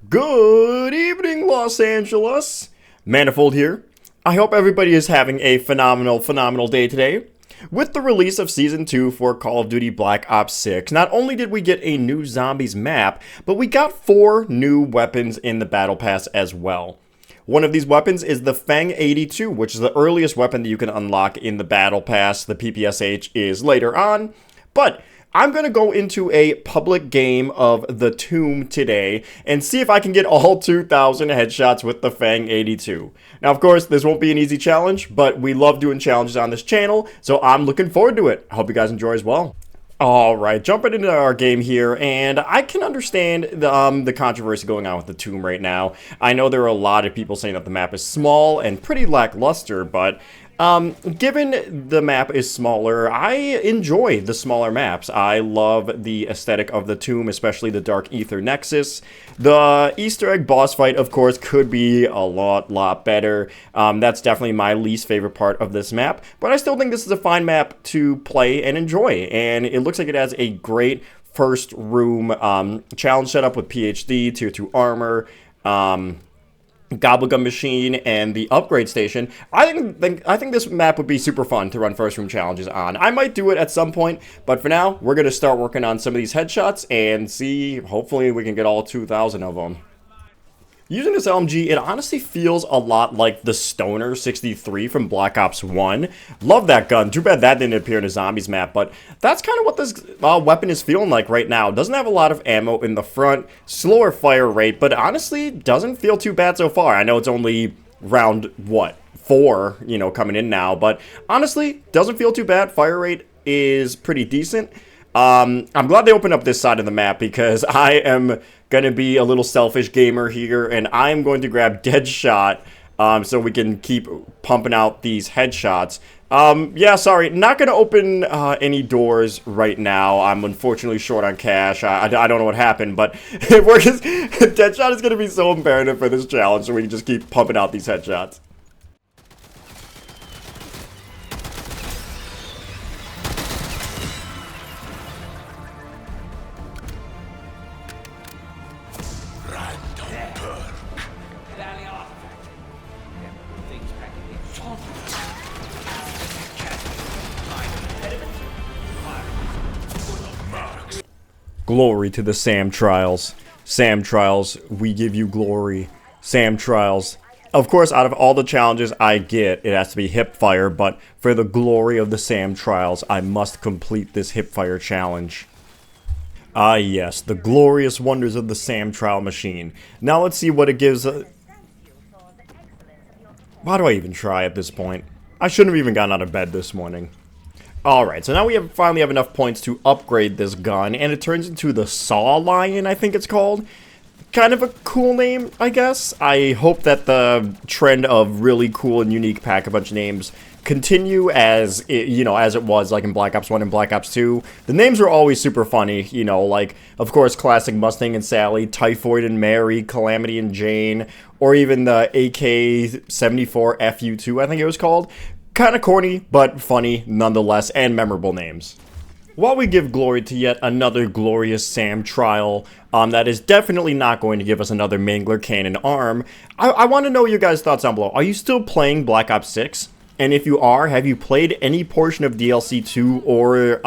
Good evening, Los Angeles. Manifold here. I hope everybody is having a phenomenal day today. With the release of Season 2 for Call of Duty Black Ops 6, not only did we get a new zombies map, but we got 4 new weapons in the Battle Pass as well. One of these weapons is the Feng 82, which is the earliest weapon that you can unlock in the Battle Pass. The PPSH is later on, but I'm going to go into a public game of the Tomb today and see if I can get all 2,000 headshots with the Feng 82. Now, of course, this won't be an easy challenge, but we love doing challenges on this channel, so I'm looking forward to it. I hope you guys enjoy as well. Alright, jumping into our game here, and I can understand the controversy going on with the Tomb right now. I know there are a lot of people saying that the map is small and pretty lackluster, but given the map is smaller, I enjoy the smaller maps. I love the aesthetic of the Tomb, especially the Dark Ether Nexus. The Easter egg boss fight, of course, could be a lot better. That's definitely my least favorite part of this map, but I still think this is a fine map to play and enjoy, and it looks like it has a great first room challenge setup with PhD, Tier 2 armor, Gobblegum machine, and the upgrade station. I think this map would be super fun to run first room challenges on. I might do it at some point, but for now, we're going to start working on some of these headshots and see, hopefully we can get all 2,000 of them. Using this LMG, it honestly feels a lot like the Stoner 63 from Black Ops 1. Love that gun. Too bad that didn't appear in a zombies map, but that's kind of what this weapon is feeling like right now. Doesn't have a lot of ammo in the front, slower fire rate, but honestly doesn't feel too bad so far. I know it's only round, 4, coming in now, but honestly, doesn't feel too bad. Fire rate is pretty decent. I'm glad they opened up this side of the map because I am going to be a little selfish gamer here, and I'm going to grab Deadshot so we can keep pumping out these headshots. Yeah, sorry, not going to open any doors right now. I'm unfortunately short on cash. I don't know what happened, but Deadshot is going to be so imperative for this challenge so we can just keep pumping out these headshots. Glory to the Sam Trials. Sam Trials, we give you glory. Sam Trials. Of course, out of all the challenges I get, it has to be hip fire, but for the glory of the Sam Trials, I must complete this hip fire challenge. Ah yes, the glorious wonders of the Sam Trial machine. Now let's see what it gives. Why do I even try at this point? I shouldn't have even gotten out of bed this morning. Alright, so now we finally have enough points to upgrade this gun, and it turns into the Saw Lion, I think it's called. Kind of a cool name, I guess. I hope that the trend of really cool and unique pack-a-punch names continue as it was like in Black Ops 1 and Black Ops 2. The names were always super funny, like, of course, classic Mustang and Sally, Typhoid and Mary, Calamity and Jane, or even the AK-74 FU2, I think it was called. Kind of corny, but funny nonetheless, and memorable names. While we give glory to yet another glorious Sam Trial, that is definitely not going to give us another Mangler Cannon arm, I want to know your guys' thoughts down below. Are you still playing Black Ops 6? And if you are, have you played any portion of DLC 2 or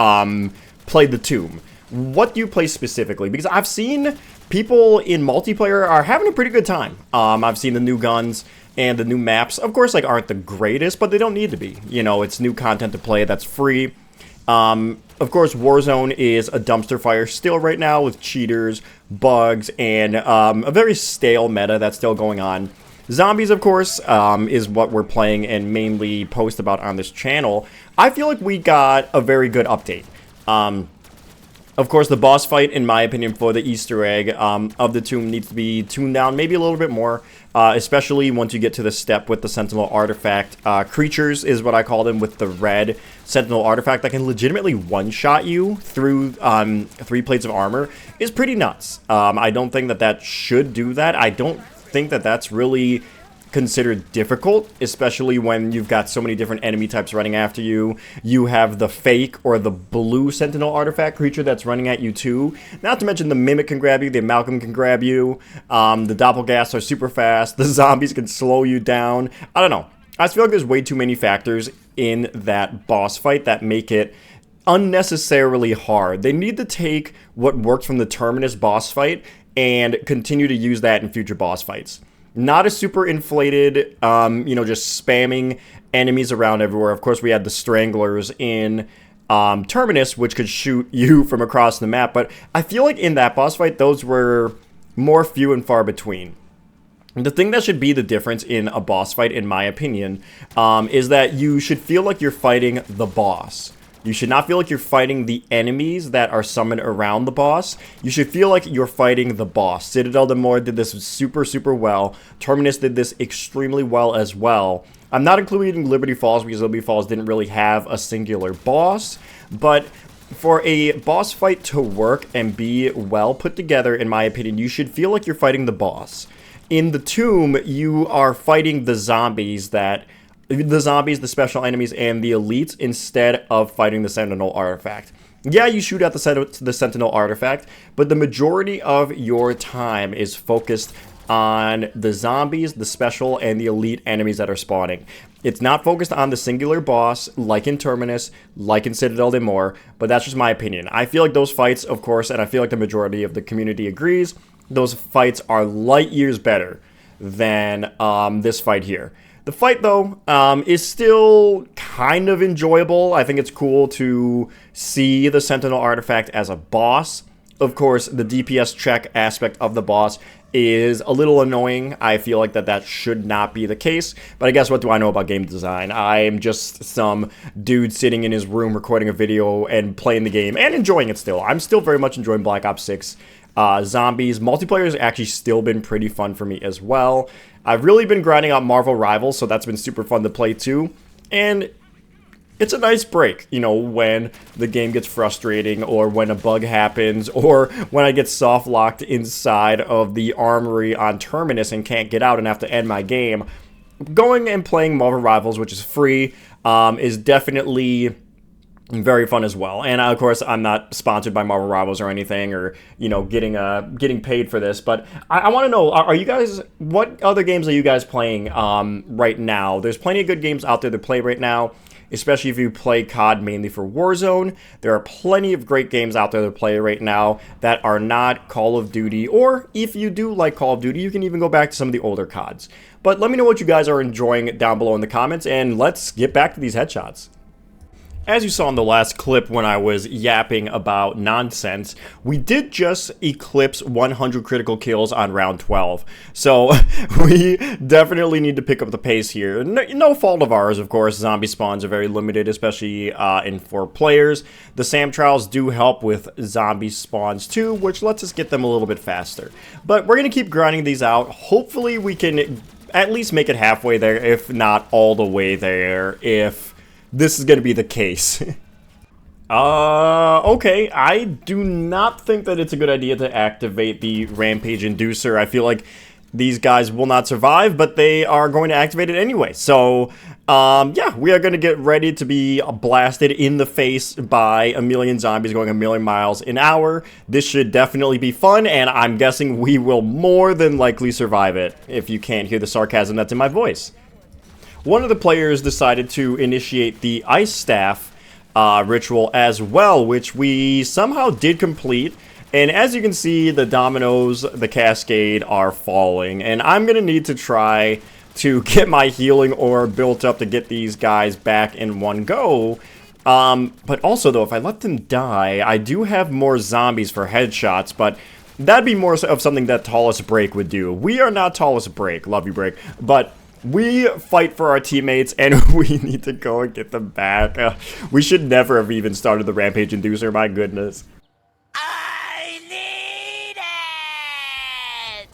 played the Tomb? What do you play specifically? Because I've seen people in multiplayer are having a pretty good time. I've seen the new guns and the new maps, of course, aren't the greatest, but they don't need to be. It's new content to play that's free. Of course, Warzone is a dumpster fire still right now with cheaters, bugs, and a very stale meta that's still going on. Zombies, of course, is what we're playing and mainly post about on this channel. I feel like we got a very good update. Of course, the boss fight, in my opinion, for the Easter egg of the Tomb needs to be tuned down maybe a little bit more, especially once you get to the step with the Sentinel Artifact. Creatures is what I call them, with the red Sentinel Artifact that can legitimately one-shot you through 3 plates of armor is pretty nuts. I don't think that should do that. I don't think that that's really considered difficult, especially when you've got so many different enemy types running after you. You have the fake or the blue sentinel artifact creature that's running at you too. Not to mention the mimic can grab you, the amalgam can grab you, the doppelgasts are super fast, the zombies can slow you down. I don't know. I just feel like there's way too many factors in that boss fight that make it unnecessarily hard. They need to take what worked from the Terminus boss fight and continue to use that in future boss fights. Not a super inflated, just spamming enemies around everywhere. Of course, we had the Stranglers in Terminus, which could shoot you from across the map. But I feel like in that boss fight, those were more few and far between. The thing that should be the difference in a boss fight, in my opinion, is that you should feel like you're fighting the boss. You should not feel like you're fighting the enemies that are summoned around the boss. You should feel like you're fighting the boss. Citadel de Mort did this super, super well. Terminus did this extremely well as well. I'm not including Liberty Falls because Liberty Falls didn't really have a singular boss. But for a boss fight to work and be well put together, in my opinion, you should feel like you're fighting the boss. In the Tomb, you are fighting the zombies, the special enemies, and the elites instead of fighting the Sentinel artifact. Yeah, you shoot at the Sentinel artifact, but the majority of your time is focused on the zombies, the special, and the elite enemies that are spawning. It's not focused on the singular boss, like in Terminus, like in Citadel de Mort, but that's just my opinion. I feel like those fights, of course, and I feel like the majority of the community agrees, those fights are light years better than this fight here. The fight, though, is still kind of enjoyable. I think it's cool to see the Sentinel artifact as a boss. Of course, the DPS check aspect of the boss is a little annoying. I feel like that should not be the case. But I guess what do I know about game design? I'm just some dude sitting in his room recording a video and playing the game and enjoying it still. I'm still very much enjoying Black Ops 6. Zombies. Multiplayer has actually still been pretty fun for me as well. I've really been grinding out Marvel Rivals, so that's been super fun to play too. And it's a nice break, when the game gets frustrating, or when a bug happens, or when I get soft locked inside of the armory on Terminus and can't get out and have to end my game. Going and playing Marvel Rivals, which is free, is definitely very fun as well. And of course, I'm not sponsored by Marvel Rivals or anything, or getting paid for this. But I want to know: are you guys? What other games are you guys playing right now? There's plenty of good games out there to play right now, especially if you play COD mainly for Warzone. There are plenty of great games out there to play right now that are not Call of Duty. Or if you do like Call of Duty, you can even go back to some of the older CODs. But let me know what you guys are enjoying down below in the comments, and let's get back to these headshots. As you saw in the last clip when I was yapping about nonsense, we did just eclipse 100 critical kills on round 12. So we definitely need to pick up the pace here. No fault of ours, of course. Zombie spawns are very limited, especially in 4 players. The SAM trials do help with zombie spawns too, which lets us get them a little bit faster. But we're going to keep grinding these out. Hopefully we can at least make it halfway there, if not all the way there, if this is going to be the case. Okay. I do not think that it's a good idea to activate the Rampage Inducer. I feel like these guys will not survive, but they are going to activate it anyway. So, yeah, we are going to get ready to be blasted in the face by a million zombies going a million miles an hour. This should definitely be fun, and I'm guessing we will more than likely survive it, if you can't hear the sarcasm that's in my voice. One of the players decided to initiate the Ice Staff ritual as well, which we somehow did complete. And as you can see, the dominoes, the cascade are falling. And I'm going to need to try to get my healing orb built up to get these guys back in one go. But also, though, if I let them die, I do have more zombies for headshots, but that'd be more of something that Tallest Break would do. We are not Tallest Break, love you Break, but we fight for our teammates, and we need to go and get them back. We should never have even started the Rampage Inducer, my goodness. I need it!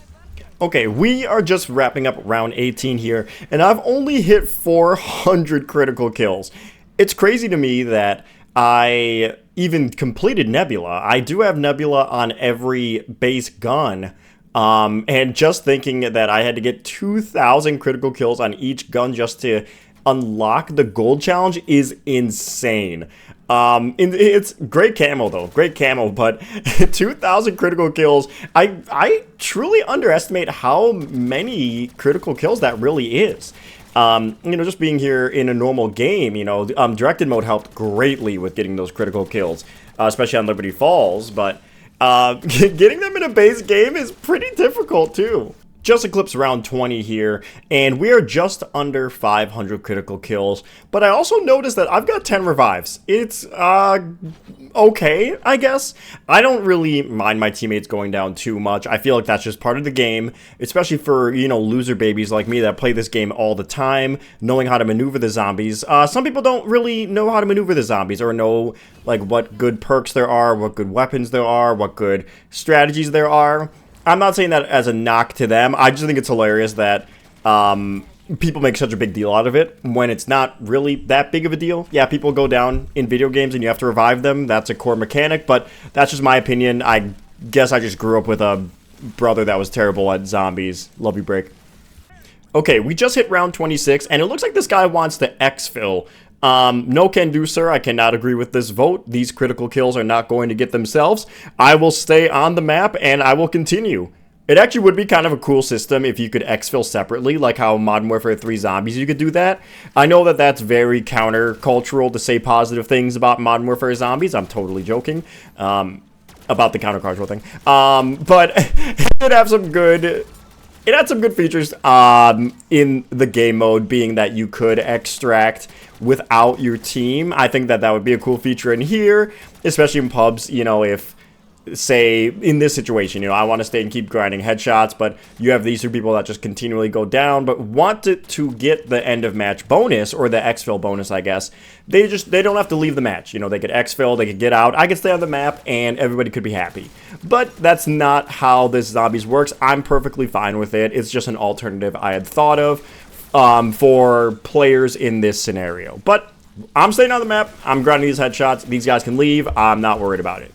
Okay, we are just wrapping up round 18 here, and I've only hit 400 critical kills. It's crazy to me that I even completed Nebula. I do have Nebula on every base gun, And just thinking that I had to get 2,000 critical kills on each gun just to unlock the gold challenge is insane. It's great camo though, great camo, but 2,000 critical kills. I truly underestimate how many critical kills that really is. Just being here in a normal game, directed mode helped greatly with getting those critical kills, especially on Liberty Falls, but getting them in a base game is pretty difficult too. Just eclipsed round 20 here, and we are just under 500 critical kills, but I also noticed that I've got 10 revives. It's, okay, I guess. I don't really mind my teammates going down too much. I feel like that's just part of the game, especially for, loser babies like me that play this game all the time, knowing how to maneuver the zombies. Some people don't really know how to maneuver the zombies or know, like, what good perks there are, what good weapons there are, what good strategies there are. I'm not saying that as a knock to them. I just think it's hilarious that people make such a big deal out of it when it's not really that big of a deal. Yeah, people go down in video games and you have to revive them. That's a core mechanic, but that's just my opinion. I guess I just grew up with a brother that was terrible at zombies. Love you, Break. Okay, we just hit round 26, and it looks like this guy wants to exfil. No can do, sir. I cannot agree with this vote. These critical kills are not going to get themselves. I will stay on the map, and I will continue. It actually would be kind of a cool system if you could exfil separately, like how Modern Warfare 3 Zombies you could do that. I know that that's very counter-cultural to say positive things about Modern Warfare Zombies. I'm totally joking about the counter-cultural thing. But it have some good... It had some good features in the game mode, being that you could extract without your team. I think that would be a cool feature in here, especially in pubs, if, say, in this situation, I want to stay and keep grinding headshots, but you have these two people that just continually go down, but want to get the end of match bonus, or the exfil bonus, I guess. They don't have to leave the match. They could exfil, they could get out, I could stay on the map, and everybody could be happy. But that's not how this Zombies works. I'm perfectly fine with it. It's just an alternative I had thought of for players in this scenario. But I'm staying on the map, I'm grinding these headshots, these guys can leave, I'm not worried about it.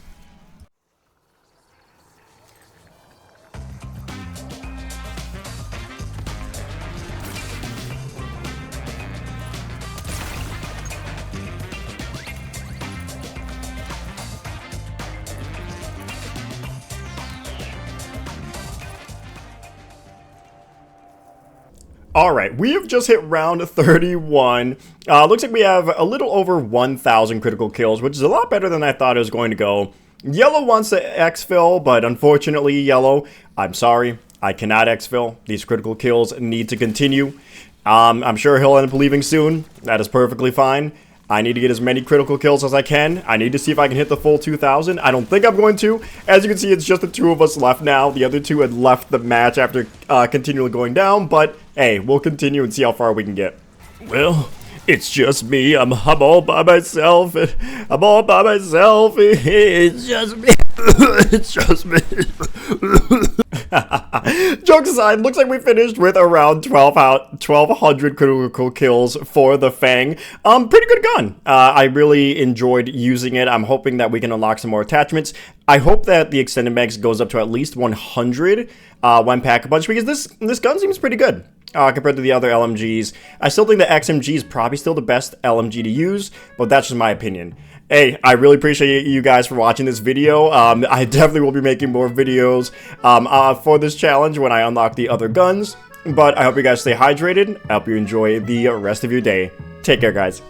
Alright, we have just hit round 31. Looks like we have a little over 1,000 critical kills, which is a lot better than I thought it was going to go. Yellow wants to exfil, but unfortunately, Yellow, I'm sorry, I cannot exfil. These critical kills need to continue. I'm sure he'll end up leaving soon. That is perfectly fine. I need to get as many critical kills as I can. I need to see if I can hit the full 2,000. I don't think I'm going to. As you can see, it's just the two of us left now. The other two had left the match after continually going down. But, hey, we'll continue and see how far we can get. Well, it's just me. I'm all by myself. I'm all by myself. It's just me. It's just me. Jokes aside, looks like we finished with around 1,200 critical kills for the Feng. Pretty good gun. I really enjoyed using it. I'm hoping that we can unlock some more attachments. I hope that the extended mags goes up to at least 100 when pack a bunch, because this gun seems pretty good. Compared to the other LMGs. I still think the XMG is probably still the best LMG to use, but that's just my opinion. Hey, I really appreciate you guys for watching this video. I definitely will be making more videos for this challenge when I unlock the other guns, but I hope you guys stay hydrated. I hope you enjoy the rest of your day. Take care, guys.